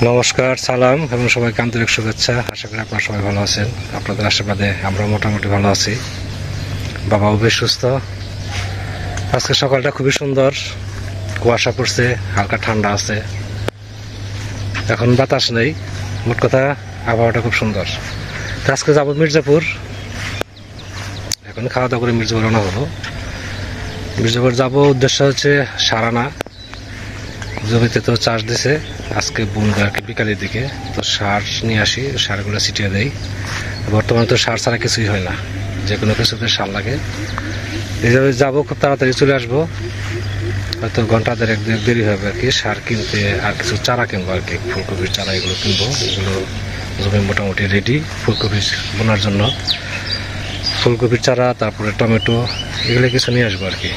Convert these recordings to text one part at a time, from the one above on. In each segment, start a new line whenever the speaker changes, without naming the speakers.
নমস্কার, সালাম এবং সবাইকে আন্তরিক শুভেচ্ছা। আশা করি আপনারা সবাই ভালো আছেন। আপনাদের আশীর্বাদে আমরা মোটামুটি ভালো আছি। বাবাও বেশ সুস্থ। আজকে সকালটা খুবই সুন্দর, কুয়াশা পড়ছে, হালকা ঠান্ডা আছে, এখন বাতাস নেই। মোট কথা আবহাওয়াটা খুব সুন্দর। তো আজকে যাবো মির্জাপুর। এখন খাওয়া দাওয়া করে মির্জাপুর রওনা হবো। মির্জাপুর যাবো, উদ্দেশ্য হচ্ছে সারানা। জমিতে তো চাষ দিছে, আজকে বুনবে আর কি বিকালের দিকে। তো সার নিয়ে আসি, সারগুলো ছিটিয়ে দেই। বর্তমানে তো সার ছাড়া কিছুই হয় না, যে কোনো কিছুতে সার লাগে। এইভাবে যাবো, খুব তাড়াতাড়ি চলে আসবো। হয়তো ঘন্টা দেড়েক দেরি হবে আর কি। সার কিনতে আর কিছু চারা কিনবো আর কি, ফুলকপির চারা এগুলো কিনবো। এগুলো জমি মোটামুটি রেডি ফুলকপি বোনার জন্য। ফুলকপির চারা, তারপরে টমেটো, এগুলো কিছু নিয়ে আসবো আর কি।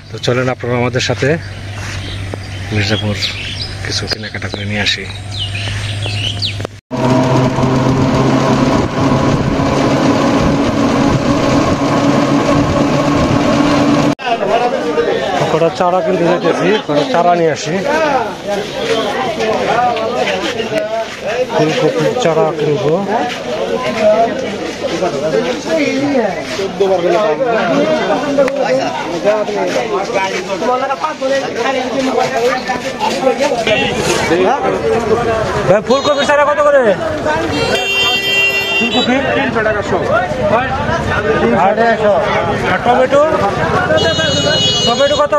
তো চলেন আপনারা আমাদের সাথে মির্জাপুর কিছু কেনাকাটা করে নিয়ে আসি। কটা চারা কিনতে যেতেছি, কটা চারা নিয়ে আসি। ফুলকপির চারা কিনবো। ফুলকপির চারা কত করে? ফুলকপি 300 টাকা শো। আর টমেটো? টমেটো কত?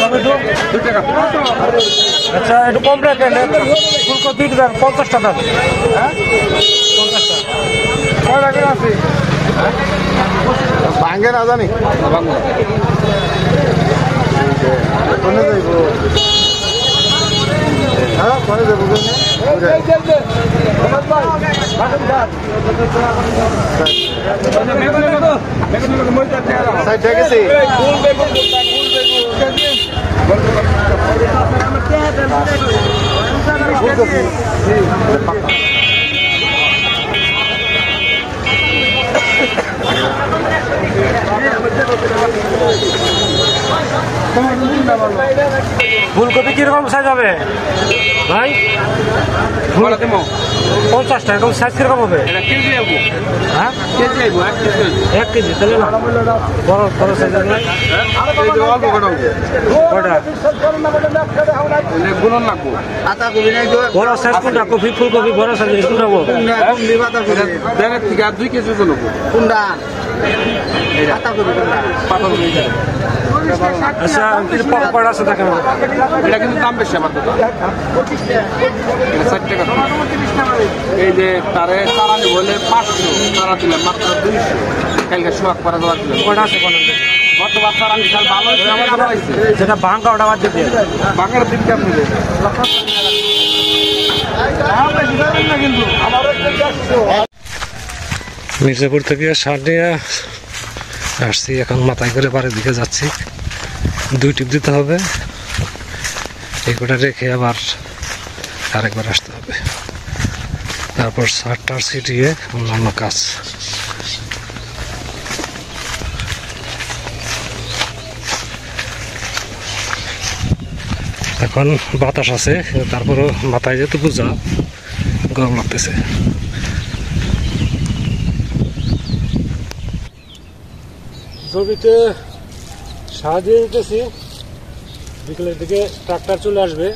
টমেটো 2 টাকা। আচ্ছা, একটু কম রাখেন। ফুলকপি 50 টাকা। 50 টাকা কয় টাকা আছে? ভাঙ্গে না জানি ফুলকপি কিরকম সাইজ হবে ভাই? 50 টাকা। এরকম সাইজ কিরকম হবে? হ্যাঁ, 1 কেজি। তাহলে না বড় বড় সাইজের নাই। বড় সাইজ কোনটা? কপি ফুলকপি বড় সাইজের কোনটা?
2 কেজি কোনটা?
আচ্ছা, কটা আছে দেখেন।
এটা কিন্তু দাম বেশি আমার দাদা, 60 টাকা। এই যে তারে চারা নিব বলে 500 চারা দিলাম, মাত্র 200। কালকে সোয়াক করা দেওয়া ছিল।
কটা আছে কোন?
গতবার চারা বিশাল ভালো হয়েছে।
যেটা ভাঙা ওটা বাদ দিয়ে
বাংলার দিন কেমন কিন্তু
মির্জাপুর থেকে সার নিয়ে আসছি। এখন মাথায় করে বাড়ির দিকে যাচ্ছি। 2 টিপ দিতে হবে, এই কটা রেখে আবার আরেকবার আসতে হবে। তারপর সারটার ছিটিয়ে অন্যান্য কাজ। এখন বাতাস আছে, তারপরও মাথায় যেহেতু বোঝা, গরম লাগতেছে। জমিতে সার দিয়ে দিতেছি, বিকেলের দিকে ট্রাক্টর চলে আসবে।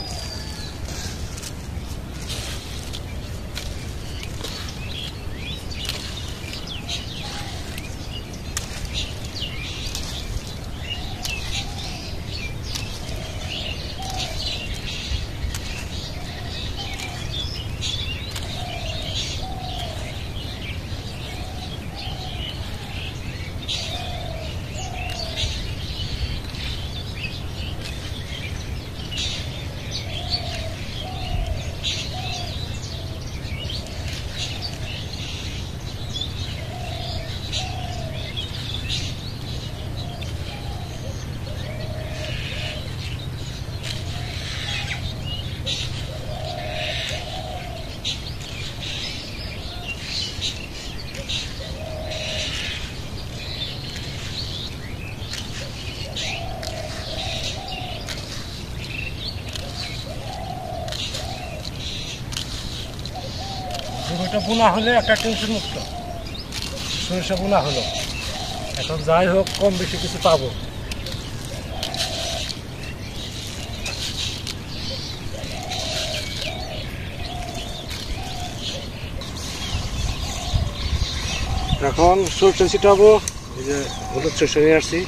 ওইটা বোনা হলে একটা টেনশন মুক্ত, সরিষা বোনা হলো। এখন যাই হোক কম বেশি কিছু পাবো। এখন সরষে ছিটাবো, এই যে হলুদ সরষে নিয়ে আসছি।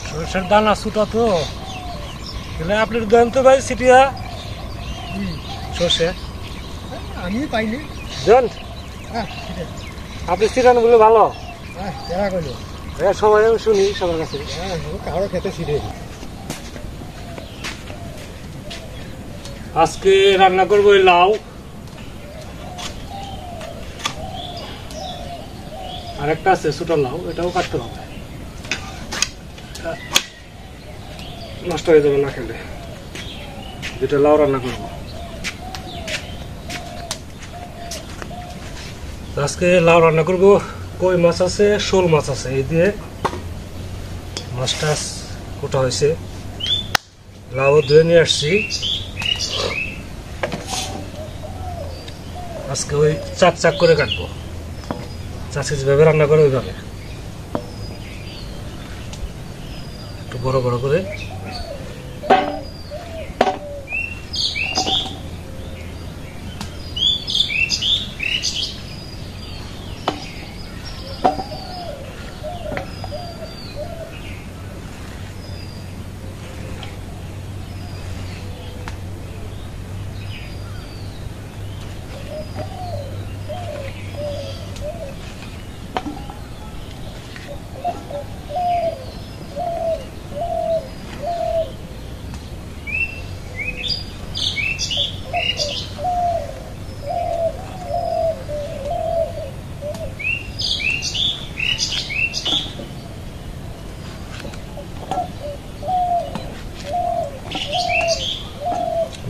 সরষের দানা ছুটা তো তাহলে আপনি দেন তো ভাই সিটিয়া সরষে
আমি পাইনি।
দেন আপনি সিটান বলে ভালো
কেনা করলো
সবাই আমি শুনি সবার কাছে।
কারো খেতে ছিঁড়ে
আজকে রান্না করবো এই লাউ, আর একটা আছে ছোটো লাউ, এটাও কাটতে হবে, নষ্ট হয়ে যাবে না খেলে। দুটো লাউ রান্না করবো আজকে। লাউ রান্না করবো, কই মাছ আছে, শোল মাছ আছে, এই দিয়ে মাছ টাছ কোটা হয়েছে। লাউ ধুয়ে নিয়ে আসছি, আজকে ওই চাক চাক করে কাটবো, চাষি যেভাবে রান্না করে ওইভাবে একটু বড় বড় করে।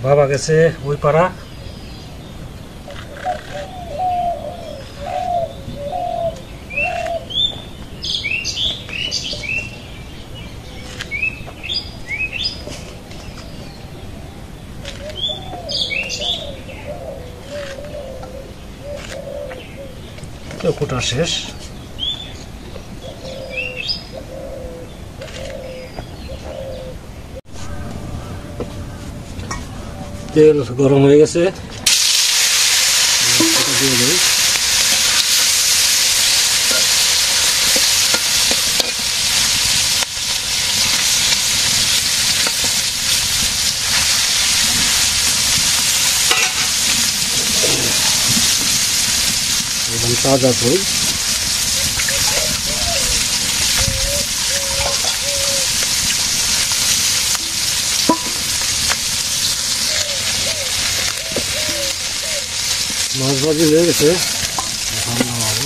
বাবা গেছে ওই পাড়া, কোটা শেষ। তেল গরম হয়ে গেছে, দিয়ে দিই। একদম তাজা ফুল, মাছ ভাজি হয়ে গেছে, এখন নামাবো।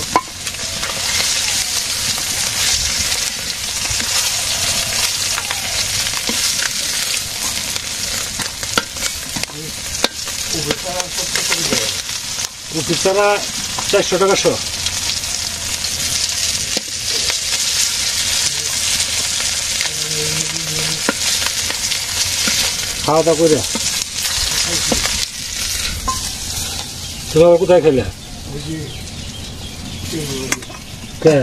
কপি চারা 400 টাকা শো। খাওয়া দাওয়া করে তোমার কোথায় খেলে? কে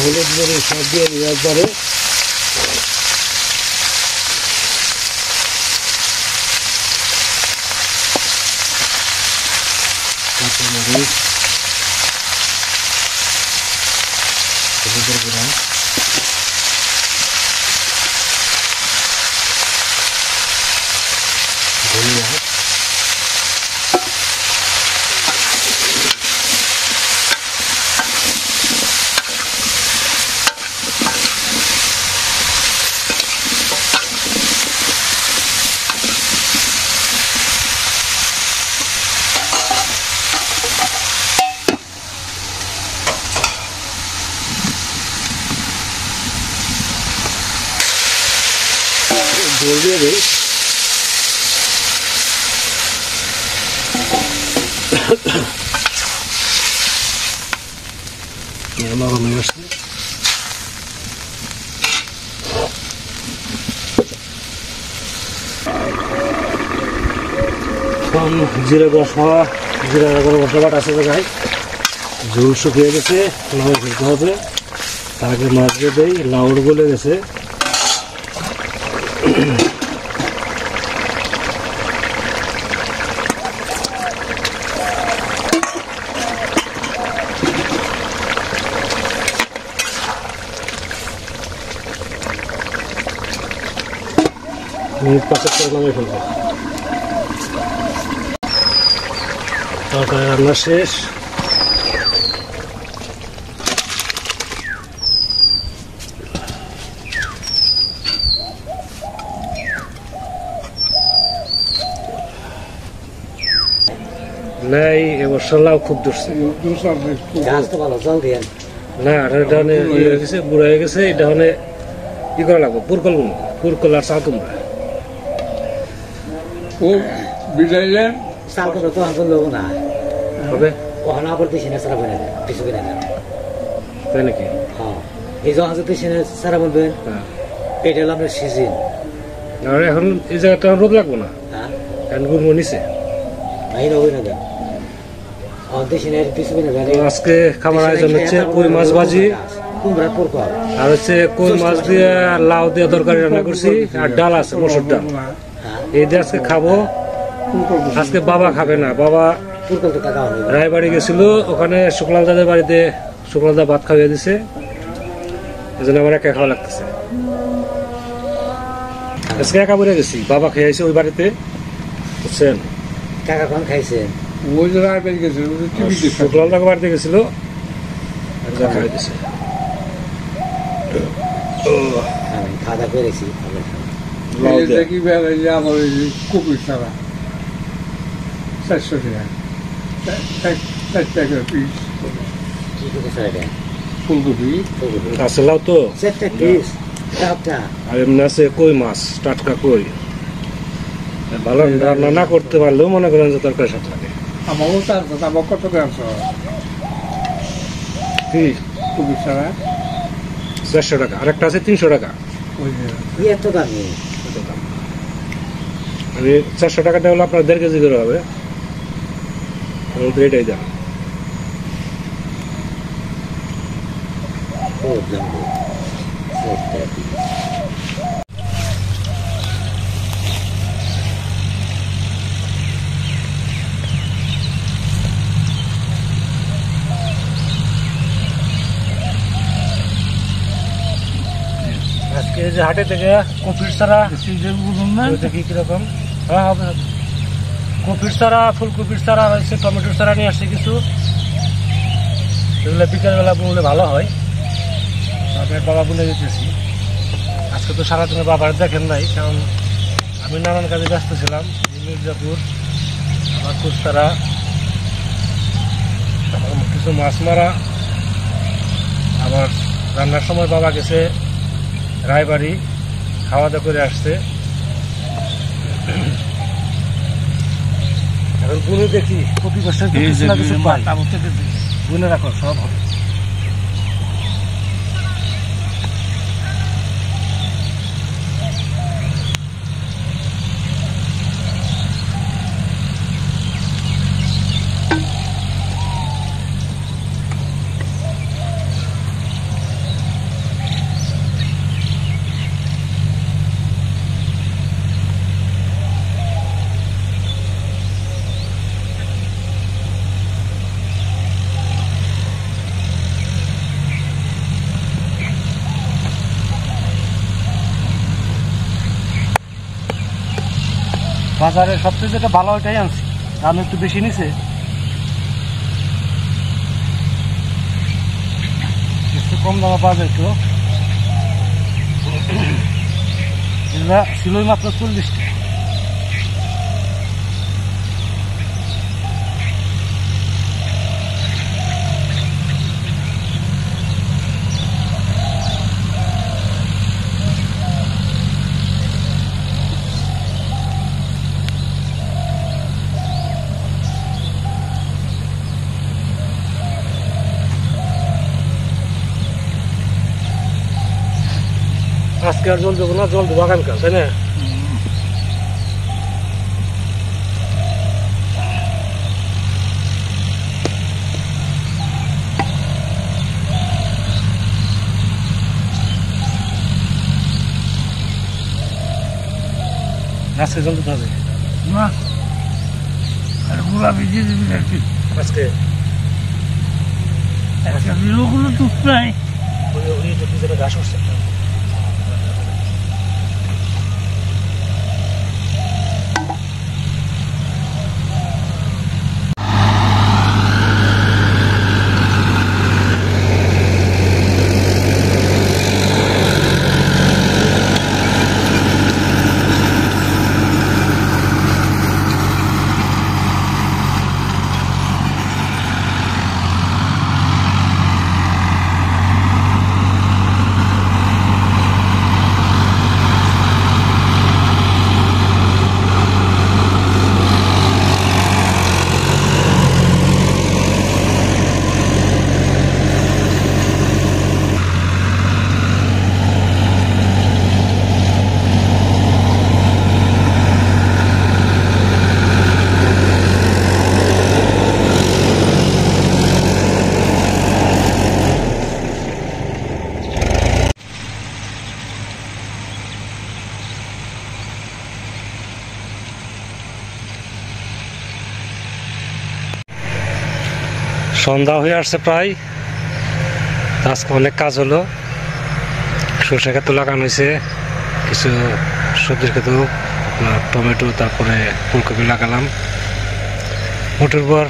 হলুদ করে সব দিয়ে একবারে কাঁচামরিচ হলুদের গুঁড়া ধনিয়া জল দিয়ে দিই। নরম হয়ে আসছে। এখন জিরে মশলা জিরা গরম মশলা বাটা আছে জায়গায় ঝোল শুকিয়ে গেছে লাউ ফেলতে হবে। তার আগে মাছ দিয়ে দেই লাউর গলে গেছে। মিনিট 5 করে নামিয়ে ফেলবো। তরকারি রান্না শেষ। নাই এবছর লাউ খুব ধরছে না। এটা ইয়ে হয়ে গেছে বুড়া হয়ে গেছে। এটা ই করা লাগবো পুরকল আর চাল কুমড়া।
ও বিজাইলে
চাল কুমড়া তো এখন লোক না
হবে
ওখানে আবার দেশে সারা বনে কিছু কিনে দেন।
তাই নাকি?
হ্যাঁ এই যখন দেশে সারা বলবেন
হ্যাঁ
এটা হলো আপনার সিজন।
আর এখন এই জায়গাটা রোদ লাগবো না।
হ্যাঁ
এখন গুড়মো নিছে।
এই নবীন দেন দেশে কিছু কিনে দেন।
আজকে খাবার আয়োজন হচ্ছে কই মাছ ভাজি
কুমড়া পুরকল
আর হচ্ছে কই মাছ দিয়ে লাউ দিয়ে তরকারি রান্না করছি আর ডাল আছে মসুর ডাল। এই দিয়ে আজকে খাবো। আজকে বাবা খাবে না। বাবা
পুরকল তো কাকা হবে
রায়বাড়ি গেছিল ওখানে শুক্লাল দাদের বাড়িতে শুক্লাল দা ভাত খাইয়ে দিছে। এই জন্য আমার একা খাওয়া লাগতেছে। আজকে একা বলে গেছি। বাবা খেয়েছে ওই বাড়িতে বুঝছেন।
কাকা কোন খাইছেন
ওই যে রায়বাড়ি গেছে
শুক্লাল দাকে বাড়িতে গেছিল খাইয়ে দিছে।
আমি খাওয়া দাওয়া করেছি।
লাউ দিয়ে
দেখি বেলা আমার ওই কপি ছাড়া 400 টাকা 4 টাকা পিস
কি করে স্যার এটা
ফুলকপি
আছে লাউ তো
সেটটা পিস টাপটা
আর এমনি আছে কই মাছ টাটকা কই। ভালো রান্না না করতে পারলেও মনে করেন যে তরকারি সাথে লাগে।
আমারও তার কথা আমার কত গ্রাম
কি
কপি ছাড়া
400 টাকা আর একটা আছে 300 টাকা।
ওই যে
এত দামি
আমি 400 টাকাটা হলো আপনার 1.5 কেজি করে হবে। এটাই দাম।
ও দাম সেটটা
আজকে যে হাটে থেকে কপির চারা দেখি কিরকম। হ্যাঁ হবে হবে। কপির চারা ফুলকপির চারা হচ্ছে টমেটোর চারা নিয়ে আসছে কিছু। এগুলো বিকেলবেলা বুনলে ভালো হয়। আপনার বাবা বুনে দিতেছি। আজকে তো সারাদিনে বাবার দেখেন নাই কারণ আমি নানান কাজে ব্যস্ত ছিলাম। মির্জাপুর আমার কুস্তারা কিছু মাছ মারা, আবার রান্নার সময় বাবা গেছে রায়বাড়ি, খাওয়া দাওয়া করে আসছে। এখন গুনে দেখি প্রতি বছর কিছু না কিছু পাই, গুনে রাখো সব হবে। বাজারে সবচেয়ে যেটা ভালো ওইটাই আনছি, দাম একটু বেশি নিছে, একটু কম দামে পাওয়া যায়। তো এগুলা ছিলই মাত্র 40 টাকা। আজকে আর জল দেবো না, জল দেবো আগামীকাল, তাই না? আজকে জল দিতে হবে
না আর গোলাপি দিয়ে দিবি নাকি?
আজকে
আচ্ছা বিলোগুলো তো প্রায়
ওই যে পিছনে ঘাস উঠছে। সন্ধ্যা হয়ে আসছে প্রায়, আজকে অনেক কাজ হলো। সরষে ক্ষেত লাগানো হয়েছে, কিছু সবজির ক্ষেত, আপনার টমেটো, তারপরে ফুলকপি লাগালাম। মোটের পর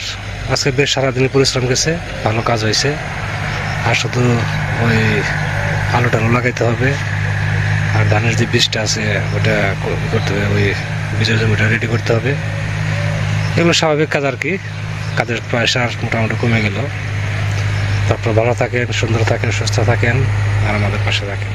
আজকে বেশ সারাদিন পরিশ্রম গেছে, ভালো কাজ হয়েছে। আর শুধু ওই আলু টালু লাগাইতে হবে, আর ধানের যে বীজটা আছে ওটা করতে হবে, ওই বীজের জমিটা রেডি করতে হবে। এগুলো স্বাভাবিক কাজ আর কি, কাজের প্রেশার মোটামুটি কমে গেল। তারপর ভালো থাকেন, সুন্দর থাকেন, সুস্থ থাকেন, আর আমাদের পাশে থাকেন।